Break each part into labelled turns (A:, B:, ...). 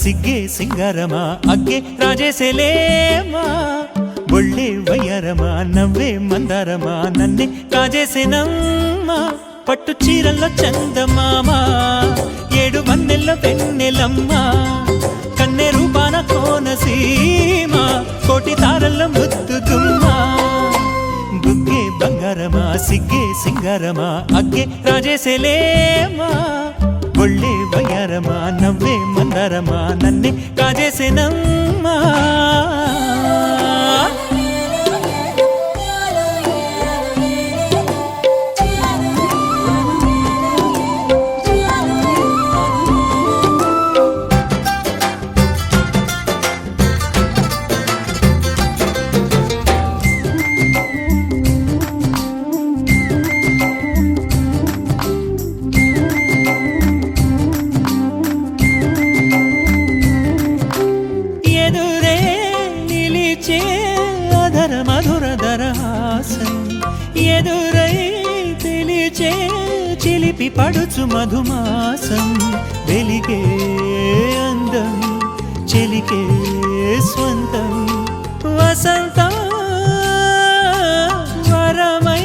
A: సిగ్గే సింగారమా అగ్గే రాజేసేలేమా ఒళ్ళే వయ్యారమా నవ్వే మందారమా నన్నే కాజేసేనమ్మా పట్టు చీరల్లో చందమామా ఏడు వన్నెల్లో వెన్నెలమ్మా కన్నె రూపాన కోనసీమ కోటి తారల్లో ముద్దుగుమ్మా బుగ్గే బంగారమా సిగ్గే సింగారమా అగ్గే రాజేసేలేమా ఒళ్ళే వయ్యారమా నవ్వే మందారమా నన్నే కాజేసేనమ్మా మధురధరహాసం ఎదురై పిలిచే చిలిపి పడుచు మధుమాసం వెలిగే అందం చెలికే స్వంతం వసంతం వరమై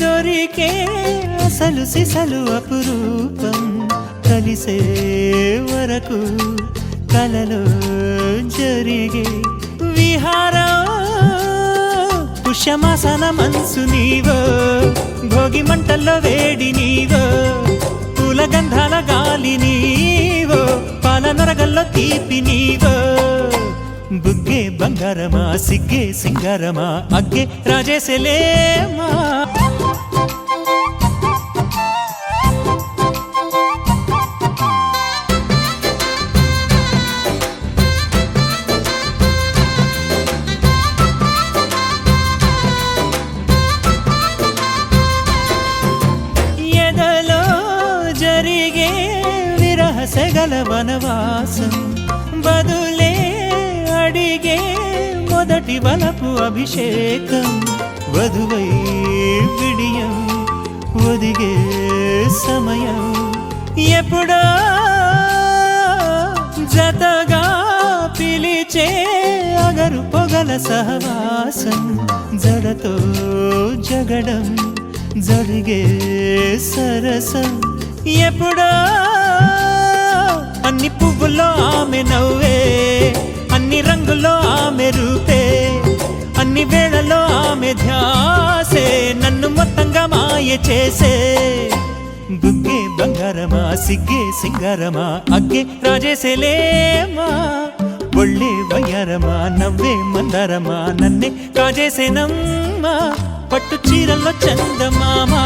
A: దొరికే అసలు సిసలు అపురూపం కలిసే వరకు కలలో జరిగే విహారం పుష్యమాసన మనసు నీవో భోగి మంటల్లో వేడి నీవో పూల గంధాల గాలి నీవో పాల నరగల్లో తీపి నీవో బుగ్గే బంగారమా సిగ్గే సింగారమా అగ్గే రాజేసేలేమా సెగల వనవాసం బదులే అడిగే మొదటి వలపు అభిషేకం వధువై విడియం ఒదిగే సమయం ఎప్పుడో జతగా పిలిచే అగరు పొగల సహవాసం జడతో జగడం జరిగే సరసం ఎప్పుడో అన్ని పువ్వుల్లో ఆమె నవ్వే అన్ని రంగుల్లో ఆమె రూపే అన్ని వేళల్లో ఆమె ధ్యాసే నన్ను మొత్తంగా మాయ చేసే బుగ్గే బంగారమా సిగ్గే సింగారమా అగ్గే రాజేసేలేమా ఒళ్ళే వయ్యారమా నవ్వే మందారమా నన్నే కాజేసేనమ్మా పట్టు చీరల్లో చందమామా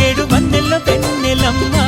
A: ఏడు వన్నెల్లో వెన్నెలమ్మా